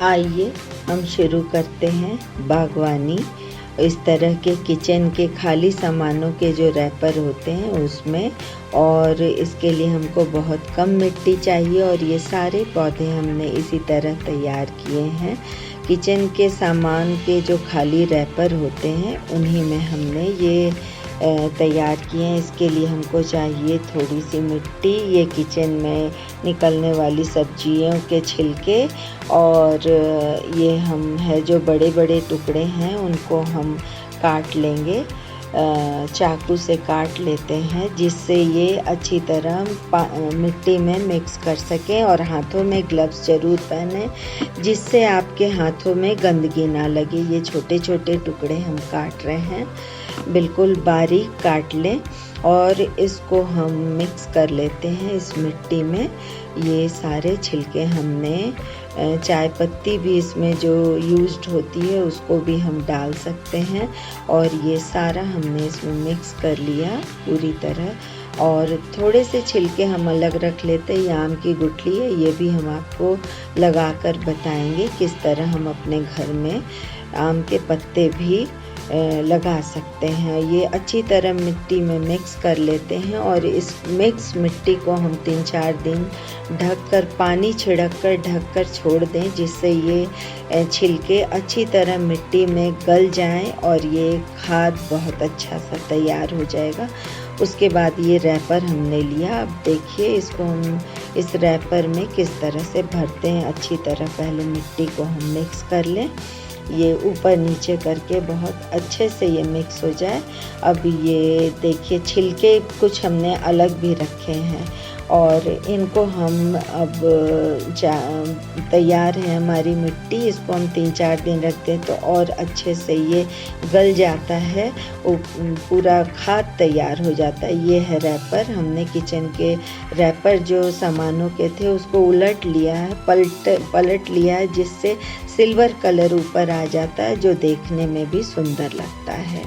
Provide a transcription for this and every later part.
आइए हम शुरू करते हैं बागवानी। इस तरह के किचन के खाली सामानों के जो रैपर होते हैं उसमें, और इसके लिए हमको बहुत कम मिट्टी चाहिए और ये सारे पौधे हमने इसी तरह तैयार किए हैं। किचन के सामान के जो खाली रैपर होते हैं उन्हीं में हमने ये तैयार किए हैं। इसके लिए हमको चाहिए थोड़ी सी मिट्टी, ये किचन में निकलने वाली सब्जियों के छिलके, और ये हम है जो बड़े बड़े टुकड़े हैं उनको हम काट लेंगे, चाकू से काट लेते हैं जिससे ये अच्छी तरह मिट्टी में मिक्स कर सकें। और हाथों में ग्लव्स ज़रूर पहने जिससे आपके हाथों में गंदगी ना लगे। ये छोटे छोटे टुकड़े हम काट रहे हैं, बिल्कुल बारीक काट लें और इसको हम मिक्स कर लेते हैं इस मिट्टी में। ये सारे छिलके हमने, चाय पत्ती भी इसमें जो यूज्ड होती है उसको भी हम डाल सकते हैं, और ये सारा हमने इसमें मिक्स कर लिया पूरी तरह। और थोड़े से छिलके हम अलग रख लेते हैं। ये आम की गुठली है, ये भी हम आपको लगा कर बताएंगे किस तरह हम अपने घर में आम के पत्ते भी लगा सकते हैं। ये अच्छी तरह मिट्टी में मिक्स कर लेते हैं और इस मिक्स मिट्टी को हम 3-4 दिन ढककर, पानी छिड़ककर ढककर छोड़ दें जिससे ये छिलके अच्छी तरह मिट्टी में गल जाएं और ये खाद बहुत अच्छा सा तैयार हो जाएगा। उसके बाद ये रैपर हमने लिया। अब देखिए इसको हम इस रैपर में किस तरह से भरते हैं। अच्छी तरह पहले मिट्टी को हम मिक्स कर लें, ये ऊपर नीचे करके बहुत अच्छे से ये मिक्स हो जाए। अब ये देखिए छिलके कुछ हमने अलग भी रखे हैं और इनको हम अब तैयार है हमारी मिट्टी। इसको हम 3-4 दिन रखते हैं तो और अच्छे से ये गल जाता है, पूरा खाद तैयार हो जाता है। ये है रैपर। हमने किचन के रैपर जो सामानों के थे उसको उलट लिया है, पलट लिया है जिससे सिल्वर कलर ऊपर आ जाता है जो देखने में भी सुंदर लगता है।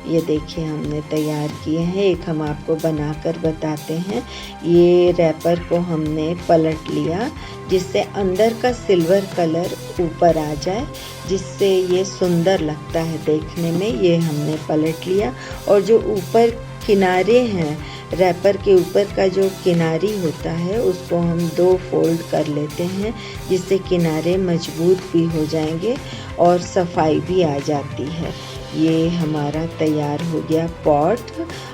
ये देखिए हमने तैयार किए हैं। एक हम आपको बनाकर बताते हैं। ये रैपर को हमने पलट लिया जिससे अंदर का सिल्वर कलर ऊपर आ जाए, जिससे ये सुंदर लगता है देखने में। ये हमने पलट लिया और जो ऊपर किनारे हैं, रैपर के ऊपर का जो किनारी होता है उसको हम 2 फोल्ड कर लेते हैं जिससे किनारे मजबूत भी हो जाएंगे और सफाई भी आ जाती है। ये हमारा तैयार हो गया पॉट।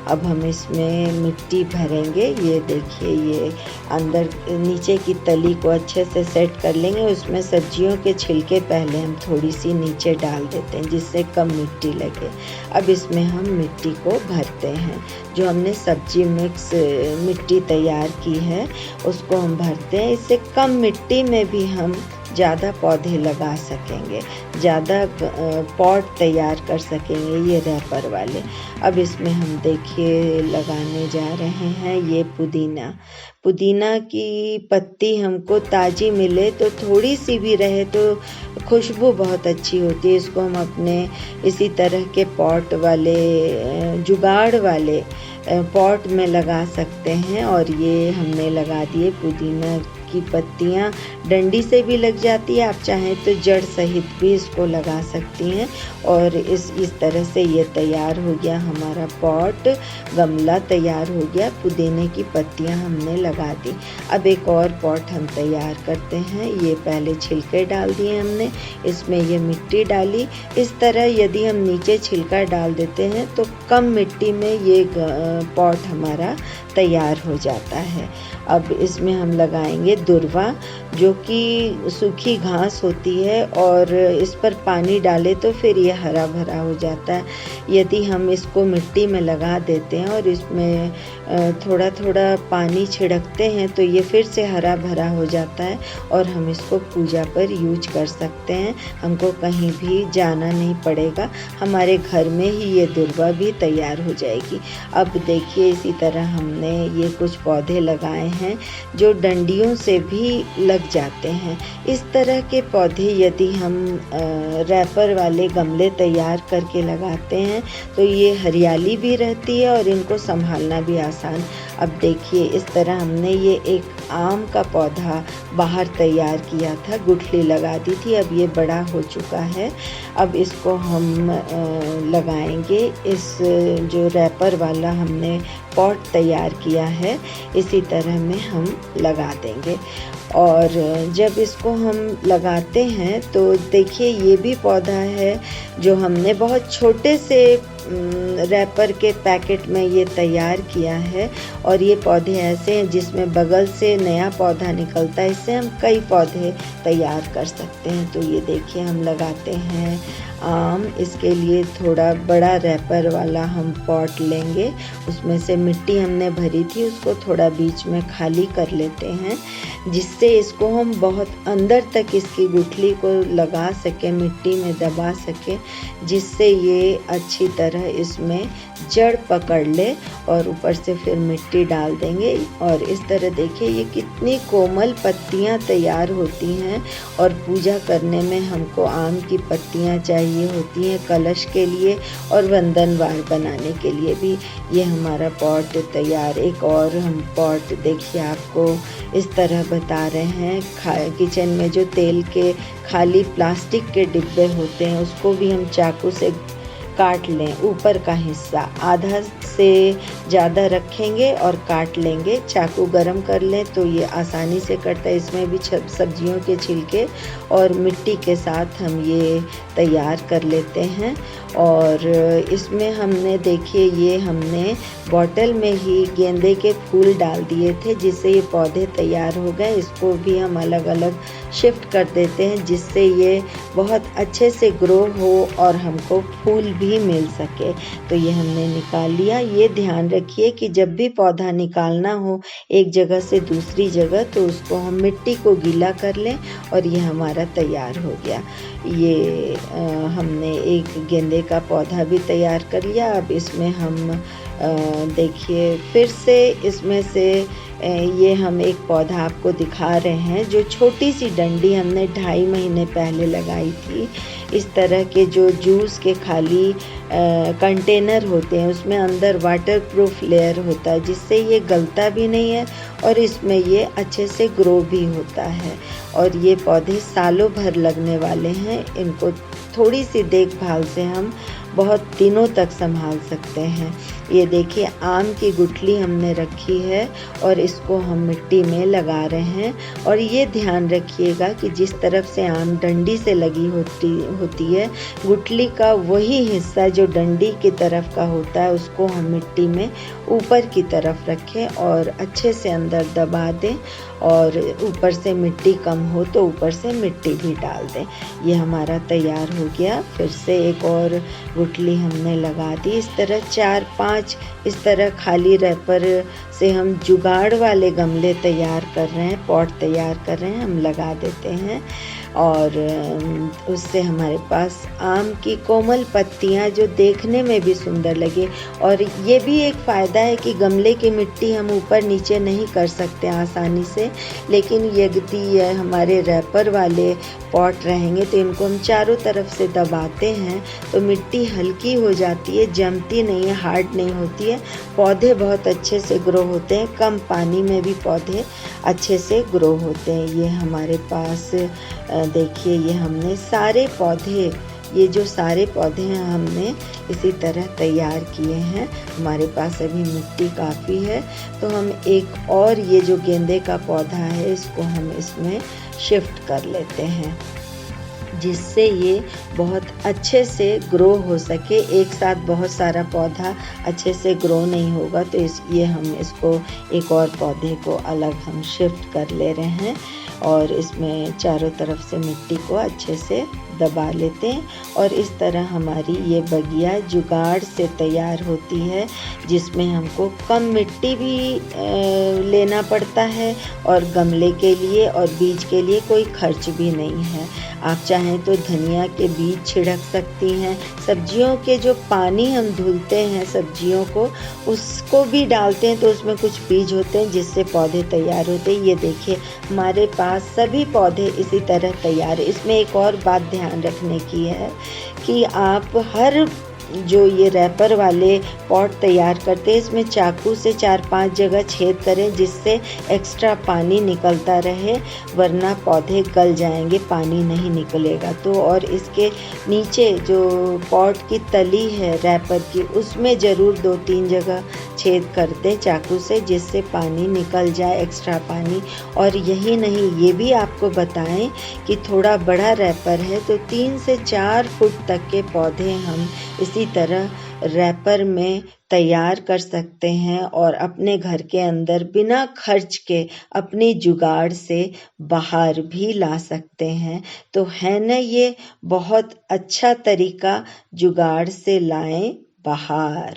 अब हम इसमें मिट्टी भरेंगे। ये देखिए ये अंदर नीचे की तली को अच्छे से सेट कर लेंगे। उसमें सब्जियों के छिलके पहले हम थोड़ी सी नीचे डाल देते हैं जिससे कम मिट्टी लगे। अब इसमें हम मिट्टी को भरते हैं। जो हमने सब्जी मिक्स मिट्टी तैयार की है उसको हम भरते हैं। इससे कम मिट्टी में भी हम ज़्यादा पौधे लगा सकेंगे, ज़्यादा पॉट तैयार कर सकेंगे ये रैपर वाले। अब इसमें हम देखिए लगाने जा रहे हैं ये पुदीना की पत्ती हमको ताज़ी मिले तो थोड़ी सी भी रहे तो खुशबू बहुत अच्छी होती है। इसको हम अपने इसी तरह के पॉट वाले, जुगाड़ वाले पॉट में लगा सकते हैं। और ये हमने लगा दिए। पुदीना की पत्तियां डंडी से भी लग जाती है, आप चाहें तो जड़ सहित भी इसको लगा सकती हैं। और इस तरह से ये तैयार हो गया हमारा पॉट, गमला तैयार हो गया। पुदीने की पत्तियां हमने लगा दी। अब एक और पॉट हम तैयार करते हैं। ये पहले छिलके डाल दिए हमने, इसमें ये मिट्टी डाली। इस तरह यदि हम नीचे छिलका डाल देते हैं तो कम मिट्टी में ये पॉट हमारा तैयार हो जाता है। अब इसमें हम लगाएंगे दुर्वा, जो कि सूखी घास होती है और इस पर पानी डाले तो फिर ये हरा भरा हो जाता है। यदि हम इसको मिट्टी में लगा देते हैं और इसमें थोड़ा थोड़ा पानी छिड़कते हैं तो ये फिर से हरा भरा हो जाता है और हम इसको पूजा पर यूज कर सकते हैं। हमको कहीं भी जाना नहीं पड़ेगा, हमारे घर में ही ये दुर्वा भी तैयार हो जाएगी। अब देखिए इसी तरह हमने ये कुछ पौधे लगाए हैं जो डंडियों से भी लग जाते हैं। इस तरह के पौधे यदि हम रैपर वाले गमले तैयार करके लगाते हैं तो ये हरियाली भी रहती है और इनको संभालना भी आसान। अब देखिए इस तरह हमने ये एक आम का पौधा बाहर तैयार किया था, गुठली लगा दी थी। अब ये बड़ा हो चुका है। अब इसको हम लगाएंगे। इस जो रैपर वाला हमने पॉट तैयार किया है, इसी तरह में हम लगा देंगे। और जब इसको हम लगाते हैं तो देखिए ये भी पौधा है जो हमने बहुत छोटे से रैपर के पैकेट में ये तैयार किया है। और ये पौधे ऐसे हैं जिसमें बगल से नया पौधा निकलता है, इससे हम कई पौधे तैयार कर सकते हैं। तो ये देखिए हम लगाते हैं आम। इसके लिए थोड़ा बड़ा रैपर वाला हम पॉट लेंगे, उसमें से मिट्टी हमने भरी थी उसको थोड़ा बीच में खाली कर लेते हैं, जिससे इसको हम बहुत अंदर तक इसकी गुठली को लगा सके, मिट्टी में दबा सके, जिससे ये अच्छी तरह इसमें जड़ पकड़ ले। और ऊपर से फिर मिट्टी डाल देंगे। और इस तरह देखिए ये कितनी कोमल पत्तियां तैयार होती हैं। और पूजा करने में हमको आम की पत्तियां चाहिए होती हैं कलश के लिए और वंदनवार बनाने के लिए भी। ये हमारा पॉट तैयार। एक और हम पॉट देखिए आपको इस तरह बता रहे हैं। किचन में जो तेल के खाली प्लास्टिक के डिब्बे होते हैं उसको भी हम चाकू से काट लें। ऊपर का हिस्सा आधा से ज़्यादा रखेंगे और काट लेंगे। चाकू गरम कर लें तो ये आसानी से कटता है। इसमें भी सब्जियों के छिलके और मिट्टी के साथ हम ये तैयार कर लेते हैं। और इसमें हमने देखिए ये हमने बॉटल में ही गेंदे के फूल डाल दिए थे, जिससे ये पौधे तैयार हो गए। इसको भी हम अलग अलग शिफ्ट कर देते हैं, जिससे ये बहुत अच्छे से ग्रो हो और हमको फूल भी मिल सके। तो ये हमने निकाल लिया। ये ध्यान रखिए कि जब भी पौधा निकालना हो एक जगह से दूसरी जगह, तो उसको हम मिट्टी को गीला कर लें। और ये हमारा तैयार हो गया। ये हमने एक गेंदे का पौधा भी तैयार कर लिया। अब इसमें हम देखिए फिर से इसमें से ये हम एक पौधा आपको दिखा रहे हैं, जो छोटी सी डंडी हमने 2.5 महीने पहले लगाई थी। इस तरह के जो जूस के खाली कंटेनर होते हैं उसमें अंदर वाटरप्रूफ लेयर होता है, जिससे ये गलता भी नहीं है और इसमें ये अच्छे से ग्रो भी होता है। और ये पौधे सालों भर लगने वाले हैं। इनको थोड़ी सी देखभाल से हम बहुत दिनों तक संभाल सकते हैं। ये देखिए आम की गुठली हमने रखी है और इसको हम मिट्टी में लगा रहे हैं। और ये ध्यान रखिएगा कि जिस तरफ से आम डंडी से लगी होती है, गुठली का वही हिस्सा जो डंडी की तरफ का होता है उसको हम मिट्टी में ऊपर की तरफ रखें और अच्छे से अंदर दबा दें। और ऊपर से मिट्टी कम हो तो ऊपर से मिट्टी भी डाल दें। ये हमारा तैयार हो गया। फिर से एक और गुठली हमने लगा दी। इस तरह 4-5 इस तरह खाली रैपर से हम जुगाड़ वाले गमले तैयार कर रहे हैं, पॉट तैयार कर रहे हैं, हम लगा देते हैं। और उससे हमारे पास आम की कोमल पत्तियां जो देखने में भी सुंदर लगे। और ये भी एक फ़ायदा है कि गमले की मिट्टी हम ऊपर नीचे नहीं कर सकते आसानी से, लेकिन यदि ये हमारे रैपर वाले पॉट रहेंगे तो इनको हम चारों तरफ से दबाते हैं तो मिट्टी हल्की हो जाती है, जमती नहीं है, हार्ड नहीं होती है। पौधे बहुत अच्छे से ग्रो होते हैं। कम पानी में भी पौधे अच्छे से ग्रो होते हैं। ये हमारे पास देखिए ये हमने सारे पौधे, ये जो सारे पौधे हैं हमने इसी तरह तैयार किए हैं। हमारे पास अभी मिट्टी काफ़ी है, तो हम एक और ये जो गेंदे का पौधा है इसको हम इसमें शिफ्ट कर लेते हैं, जिससे ये बहुत अच्छे से ग्रो हो सके। एक साथ बहुत सारा पौधा अच्छे से ग्रो नहीं होगा, तो ये हम इसको एक और पौधे को अलग हम शिफ्ट कर ले रहे हैं और इसमें चारों तरफ से मिट्टी को अच्छे से दबा लेते हैं। और इस तरह हमारी ये बगिया जुगाड़ से तैयार होती है, जिसमें हमको कम मिट्टी भी लेना पड़ता है और गमले के लिए और बीज के लिए कोई खर्च भी नहीं है। आप चाहें तो धनिया के बीज छिड़क सकती हैं। सब्जियों के जो पानी हम धुलते हैं सब्जियों को, उसको भी डालते हैं तो उसमें कुछ बीज होते हैं जिससे पौधे तैयार होते हैं। ये देखिए हमारे पास सभी पौधे इसी तरह तैयार है। इसमें एक और बात ध्यान रखने की है कि आप हर जो ये रैपर वाले पॉट तैयार करते हैं, इसमें चाकू से 4-5 जगह छेद करें जिससे एक्स्ट्रा पानी निकलता रहे, वरना पौधे गल जाएंगे, पानी नहीं निकलेगा तो। और इसके नीचे जो पॉट की तली है रैपर की, उसमें ज़रूर 2-3 जगह छेद कर दें चाकू से, जिससे पानी निकल जाए, एक्स्ट्रा पानी। और यही नहीं, ये भी आपको बताएं कि थोड़ा बड़ा रैपर है तो 3 से 4 फुट तक के पौधे हम इसी तरह रैपर में तैयार कर सकते हैं और अपने घर के अंदर बिना खर्च के अपनी जुगाड़ से बाहर भी ला सकते हैं। तो है ना ये बहुत अच्छा तरीका, जुगाड़ से लाएं बाहर।